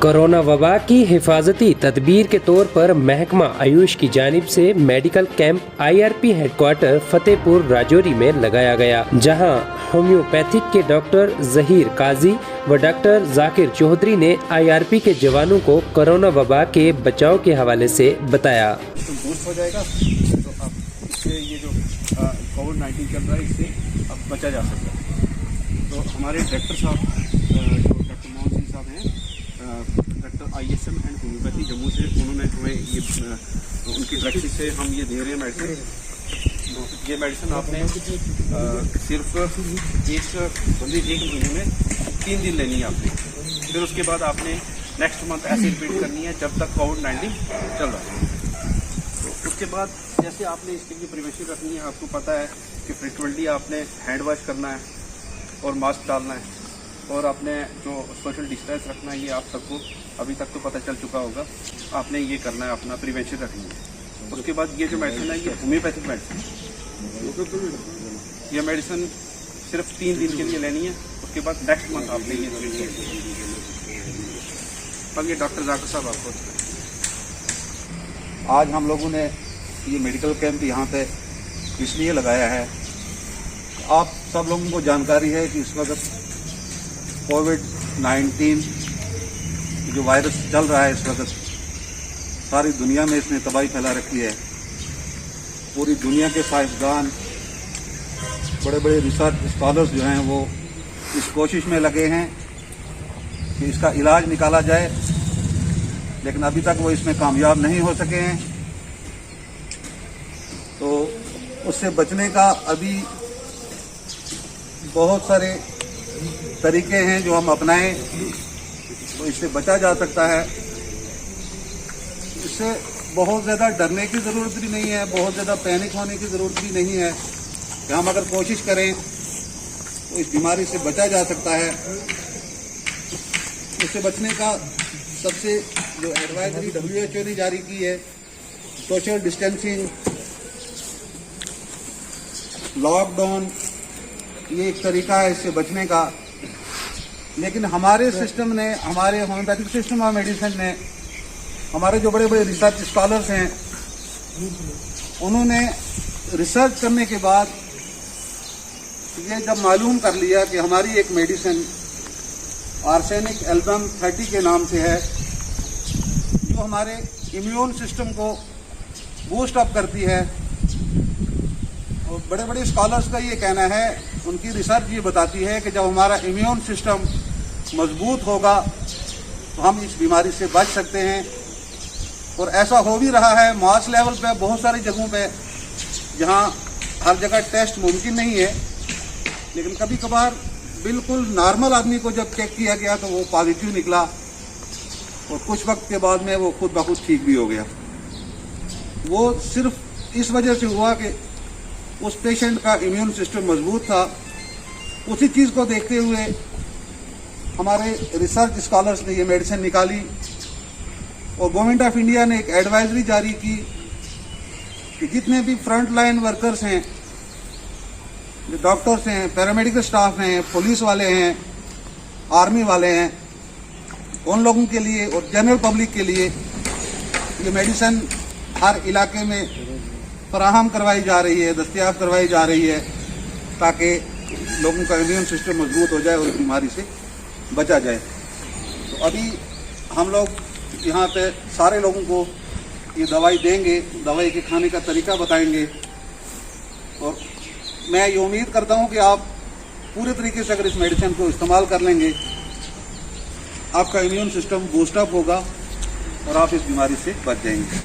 Corona वबा की हिफाजती तदबीर के तौर पर महकमा आयुष की जानिब से medical camp IRP headquarter Fatehpur Rajouri में लगाया गया, जहां होम्योपैथिक के डॉक्टर जहीर काजी व डॉक्टर जाकिर चौधरी ने IRP के जवानों को कोरोना वबा के बचाव के हवाले से बताया। बूस्ट हो जाएगा तो अब इससे ये जो कोविड-19 चल रहा है इससे अब बचा जा सकता है। तो हमारे डायरेक्टर साहब जो डॉक्टर मोहन सिंह साहब हैं, director ISM and homeopathy Jammu से, उन्होंने हमें ये उनकी डायरेक्शन से हम ये दे रहे हैं मेडिसिन। तो ये मेडिसिन आपने सिर्फ एक महीने में 3 दिन लेनी है आपने, फिर उसके बाद आपने नेक्स्ट मंथ ऐसे रिपीट करनी है जब तक कोविड-19 चल रहा है। तो उसके बाद जैसे आपने इसके लिए प्रिवेंशन रखनी है, आपको पता है कि फ्रिक्वेंटली आपने हैंड वॉश करना है और मास्क डालना है, और आपने जो सोशल डिस्टेंस रखना है, ये आप सबको अभी तक तो पता चल चुका होगा। आपने ये करना है, अपना प्रिवेंशन रखनी है। उसके बाद ये जो मेडिसिन है, ये होम्योपैथिक मेडिसिन, ये मेडिसिन सिर्फ 3 दिन के लिए लेनी है। उसके बाद नेक्स्ट मंथ आपने ये अब ये डॉक्टर जाकिर साहब आपको आज हम लोगों ने ये मेडिकल कैंप यहाँ पे इसलिए लगाया है, आप सब लोगों को जानकारी है कि इस वक्त कोविड-19 जो वायरस चल रहा है, इस वक्त सारी दुनिया में इसने तबाही फैला रखी है। पूरी दुनिया के साइंसदान, बड़े बड़े रिसर्च स्कॉलर्स जो हैं वो इस कोशिश में लगे हैं कि इसका इलाज निकाला जाए, लेकिन अभी तक वो इसमें कामयाब नहीं हो सके हैं। तो उससे बचने का अभी बहुत सारे तरीके हैं जो हम अपनाएं तो इससे बचा जा सकता है। इससे बहुत ज़्यादा डरने की ज़रूरत भी नहीं है, बहुत ज़्यादा पैनिक होने की ज़रूरत भी नहीं है। कि हम अगर कोशिश करें तो इस बीमारी से बचा जा सकता है। इससे बचने का सबसे जो एडवाइजरी WHO ने जारी की है, सोशल डिस्टेंसिंग, लॉकडाउन, ये एक तरीका है इससे बचने का। लेकिन हमारे सिस्टम ने, हमारे होम्योपैथिक सिस्टम ऑफ मेडिसिन ने, हमारे जो बड़े बड़े रिसर्च स्कॉलर्स हैं, उन्होंने रिसर्च करने के बाद ये जब मालूम कर लिया कि हमारी एक मेडिसिन आर्सेनिक एल्बम 30 के नाम से है, जो हमारे इम्यून सिस्टम को बूस्ट अप करती है। और बड़े बड़े स्कॉलर्स का ये कहना है, उनकी रिसर्च ये बताती है कि जब हमारा इम्यून सिस्टम मजबूत होगा तो हम इस बीमारी से बच सकते हैं। और ऐसा हो भी रहा है मास लेवल पे, बहुत सारी जगहों पे जहां हर जगह टेस्ट मुमकिन नहीं है, लेकिन कभी कभार बिल्कुल नॉर्मल आदमी को जब चेक किया गया तो वो पॉजिटिव निकला, और कुछ वक्त के बाद में वो खुद ब खुद ठीक भी हो गया। वो सिर्फ इस वजह से हुआ कि उस पेशेंट का इम्यून सिस्टम मजबूत था। उसी चीज़ को देखते हुए हमारे रिसर्च स्कॉलर्स ने ये मेडिसिन निकाली, और गवर्नमेंट ऑफ इंडिया ने एक एडवाइजरी जारी की कि जितने भी फ्रंट लाइन वर्कर्स हैं, जो डॉक्टर्स हैं, पैरामेडिकल स्टाफ हैं, पुलिस वाले हैं, आर्मी वाले हैं, उन लोगों के लिए और जनरल पब्लिक के लिए ये मेडिसिन हर इलाके में फराहम करवाई जा रही है, दस्तयाब करवाई जा रही है, ताकि लोगों का इम्यून सिस्टम मजबूत हो जाए और इस बीमारी से बचा जाए। तो अभी हम लोग यहाँ पे सारे लोगों को ये दवाई देंगे, दवाई के खाने का तरीका बताएंगे, और मैं ये उम्मीद करता हूँ कि आप पूरे तरीके से अगर इस मेडिसिन को इस्तेमाल कर लेंगे, आपका इम्यून सिस्टम बूस्ट अप होगा और आप इस बीमारी से बच जाएंगे।